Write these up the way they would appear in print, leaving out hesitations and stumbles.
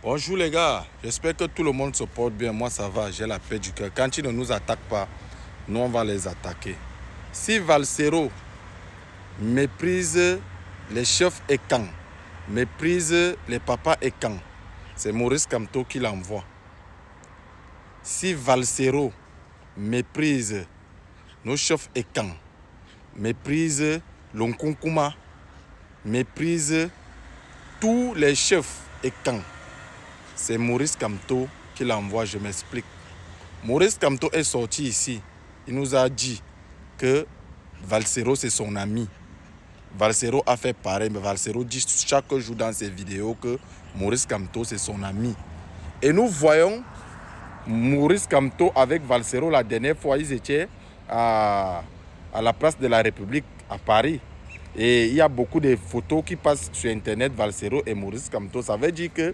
Bonjour les gars, j'espère que tout le monde se porte bien. Moi ça va, j'ai la paix du cœur. Quand ils ne nous attaquent pas, nous on va les attaquer. Si Valsero méprise les chefs et camps, méprise les papas et camps, c'est Maurice Kamto qui l'envoie. Si Valsero méprise nos chefs et camps, méprise l'Onkonkuma, méprise tous les chefs et camps, c'est Maurice Kamto qui l'envoie, je m'explique. Maurice Kamto est sorti ici. Il nous a dit que Valsero c'est son ami. Valsero a fait pareil, mais Valsero dit chaque jour dans ses vidéos que Maurice Kamto c'est son ami. Et nous voyons Maurice Kamto avec Valsero la dernière fois, ils étaient à la place de la République à Paris. Et il y a beaucoup de photos qui passent sur Internet, Valsero et Maurice Kamto. Ça veut dire que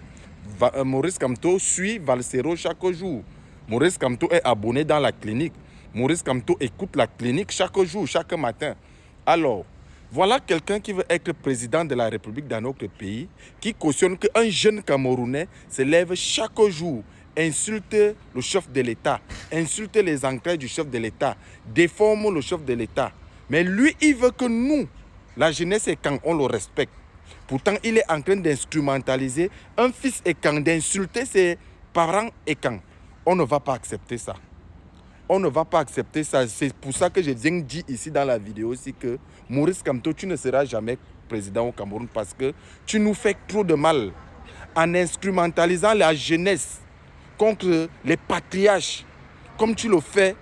Maurice Kamto suit Valsero chaque jour. Maurice Kamto est abonné dans la clinique. Maurice Kamto écoute la clinique chaque jour, chaque matin. Alors, voilà quelqu'un qui veut être président de la République dans notre pays, qui cautionne qu'un jeune Camerounais se lève chaque jour, insulte le chef de l'État, insulte les entrailles du chef de l'État, déforme le chef de l'État. Mais lui, il veut que nous, la jeunesse et quand on le respecte. Pourtant, il est en train d'instrumentaliser un fils et quand, d'insulter ses parents et quand. On ne va pas accepter ça. On ne va pas accepter ça. C'est pour ça que je viens dire ici dans la vidéo aussi que Maurice Kamto, tu ne seras jamais président au Cameroun parce que tu nous fais trop de mal en instrumentalisant la jeunesse contre les patriarches. Comme tu le fais,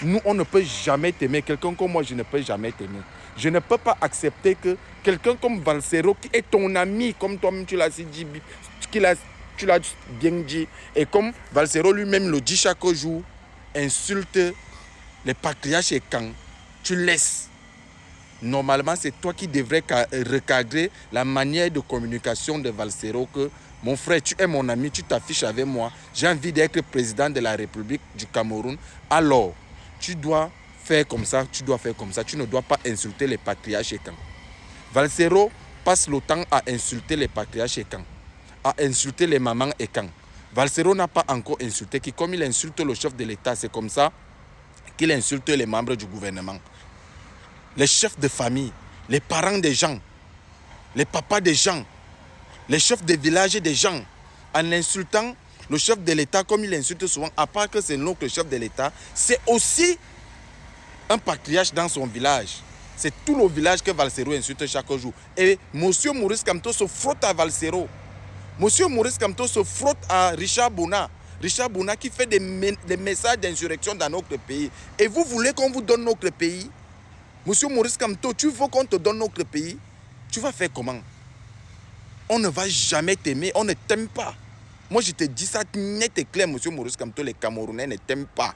nous, on ne peut jamais t'aimer. Quelqu'un comme moi, je ne peux jamais t'aimer. Je ne peux pas accepter que quelqu'un comme Valsero, qui est ton ami, comme toi-même tu l'as dit, tu l'as bien dit, et comme Valsero lui-même le dit chaque jour, insulte les patriarches et quand tu laisses. Normalement, c'est toi qui devrais recadrer la manière de communication de Valsero que mon frère, tu es mon ami, tu t'affiches avec moi, j'ai envie d'être président de la République du Cameroun, alors tu dois faire comme ça, tu dois faire comme ça, tu ne dois pas insulter les patriarches et quand. Valsero passe le temps à insulter les patriarches et quand, à insulter les mamans et quand. Valsero n'a pas encore insulté qui, comme il insulte le chef de l'État, c'est comme ça qu'il insulte les membres du gouvernement. Les chefs de famille, les parents des gens, les papas des gens, les chefs de village des gens, en insultant le chef de l'État comme il insulte souvent, à part que c'est l'oncle chef de l'État, c'est aussi un patriarche dans son village. C'est tout le village que Valsero insulte chaque jour. Et M. Maurice Kamto se frotte à Valsero. M. Maurice Kamto se frotte à Richard Bona. Richard Bona qui fait des messages d'insurrection dans notre pays. Et vous voulez qu'on vous donne notre pays? M. Maurice Kamto, tu veux qu'on te donne notre pays? Tu vas faire comment? On ne va jamais t'aimer, on ne t'aime pas. Moi, je te dis ça net et clair, M. Maurice Kamto, les Camerounais ne t'aiment pas.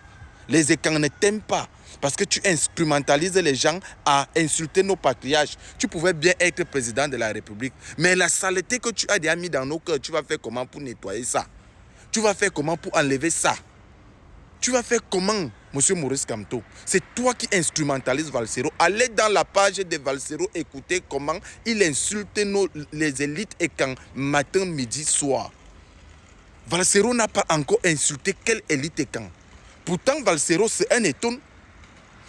Les Écans ne t'aiment pas. Parce que tu instrumentalises les gens à insulter nos patriarches. Tu pouvais bien être président de la République. Mais la saleté que tu as déjà mis dans nos cœurs, tu vas faire comment pour nettoyer ça? Tu vas faire comment pour enlever ça? Tu vas faire comment, M. Maurice Kamto? C'est toi qui instrumentalises Valsero. Allez dans la page de Valsero, écoutez comment il insulte les élites et quand matin, midi, soir. Valsero n'a pas encore insulté quelle élite et quand. Pourtant, Valsero, c'est un étonne.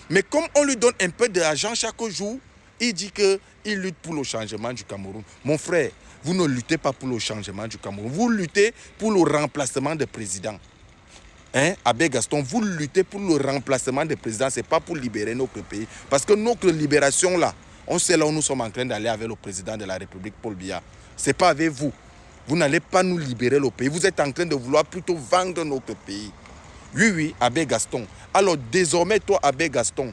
Mais comme on lui donne un peu d'argent chaque jour, il dit qu'il lutte pour le changement du Cameroun. Mon frère, vous ne luttez pas pour le changement du Cameroun. Vous luttez pour le remplacement de président. Abbé Gaston, vous luttez pour le remplacement des présidents, ce n'est pas pour libérer notre pays. Parce que notre libération là, on sait là où nous sommes en train d'aller avec le président de la République, Paul Biya. Ce n'est pas avec vous. Vous n'allez pas nous libérer le pays. Vous êtes en train de vouloir plutôt vendre notre pays. Oui, Abbé Gaston. Alors désormais, toi, Abbé Gaston,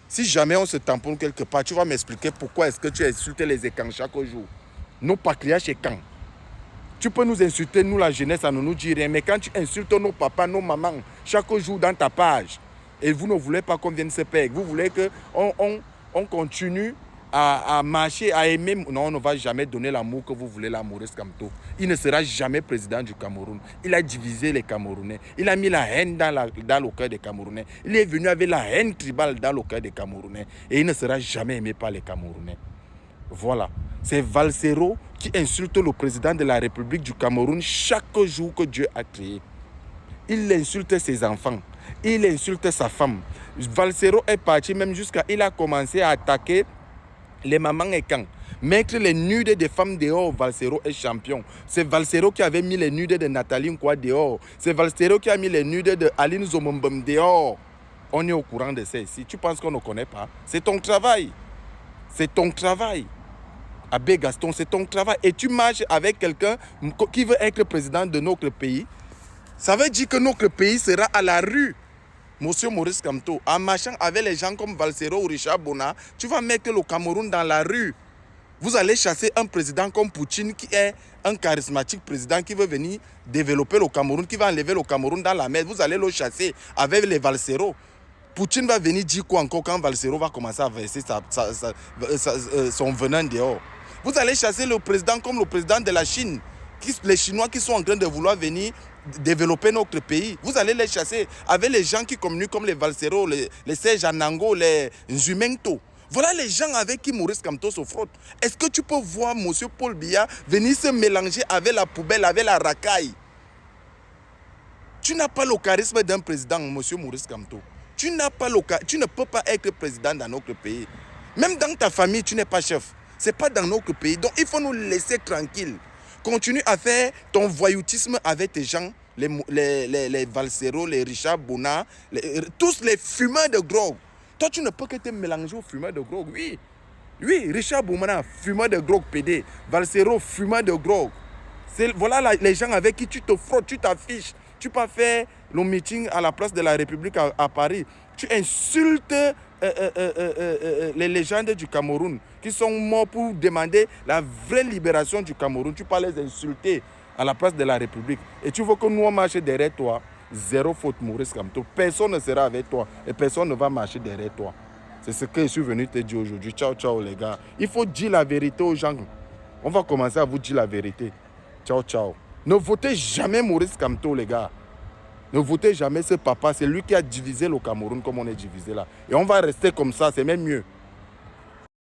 si jamais on se tamponne quelque part, tu vas m'expliquer pourquoi est-ce que tu insultes les Écans chaque jour. Nos patriarches Écans. Tu peux nous insulter, nous la jeunesse, ça ne nous dit rien. Mais quand tu insultes nos papas, nos mamans, chaque jour dans ta page, et vous ne voulez pas qu'on vienne se perdre, vous voulez qu'on continue à marcher, à aimer. Non, on ne va jamais donner l'amour que vous voulez, l'amour Maurice Kamto. Il ne sera jamais président du Cameroun. Il a divisé les Camerounais. Il a mis la haine dans le cœur des Camerounais. Il est venu avec la haine tribale dans le cœur des Camerounais. Et il ne sera jamais aimé par les Camerounais. Voilà. C'est Valsero qui insulte le président de la République du Cameroun chaque jour que Dieu a créé. Il insulte ses enfants. Il insulte sa femme. Valsero est parti même jusqu'à... Il a commencé à attaquer les mamans et quand. Mettre les nudes des femmes dehors, Valsero est champion. C'est Valsero qui avait mis les nudes de Nathalie Nkwa dehors. C'est Valsero qui a mis les nudes de Aline Zomombom dehors. On est au courant de ça ici. Tu penses qu'on ne connaît pas? C'est ton travail. C'est ton travail. Abbé Gaston, c'est ton travail. Et tu marches avec quelqu'un qui veut être président de notre pays. Ça veut dire que notre pays sera à la rue. Monsieur Maurice Kamto, en marchant avec les gens comme Valsero ou Richard Bona, tu vas mettre le Cameroun dans la rue. Vous allez chasser un président comme Poutine qui est un charismatique président qui veut venir développer le Cameroun, qui va enlever le Cameroun dans la mer. Vous allez le chasser avec les Valsero. Poutine va venir dire quoi encore quand Valsero va commencer à verser son venin dehors. Vous allez chasser le président comme le président de la Chine. Les Chinois qui sont en train de vouloir venir développer notre pays. Vous allez les chasser avec les gens qui communiquent comme les Valsero, les Serge Anango, les Nzumento. Voilà les gens avec qui Maurice Kamto se frotte. Est-ce que tu peux voir M. Paul Biya venir se mélanger avec la poubelle, avec la racaille? Tu n'as pas le charisme d'un président, M. Maurice Kamto. Tu ne peux pas être président dans notre pays. Même dans ta famille, tu n'es pas chef. Ce n'est pas dans notre pays. Donc, il faut nous laisser tranquilles. Continue à faire ton voyoutisme avec tes gens, les Valsero, les Richard Bona, tous les fumeurs de drogue. Toi, tu ne peux que te mélanger aux fumeurs de drogue. Oui, Richard Bona, fumeur de drogue PD. Valsero, fumeur de drogue. Voilà les gens avec qui tu te frottes, tu t'affiches. Tu peux faire le meeting à la place de la République à Paris. Tu insultes les légendes du Cameroun qui sont morts pour demander la vraie libération du Cameroun. Tu peux les insulter à la place de la République. Et tu veux que nous on marche derrière toi. Zéro faute, Maurice Kamto. Personne ne sera avec toi et personne ne va marcher derrière toi. C'est ce que je suis venu te dire aujourd'hui. Ciao, ciao les gars. Il faut dire la vérité aux gens. On va commencer à vous dire la vérité. Ciao, ciao. Ne votez jamais Maurice Kamto, les gars. Ne votez jamais ce papa. C'est lui qui a divisé le Cameroun comme on est divisé là. Et on va rester comme ça, c'est même mieux.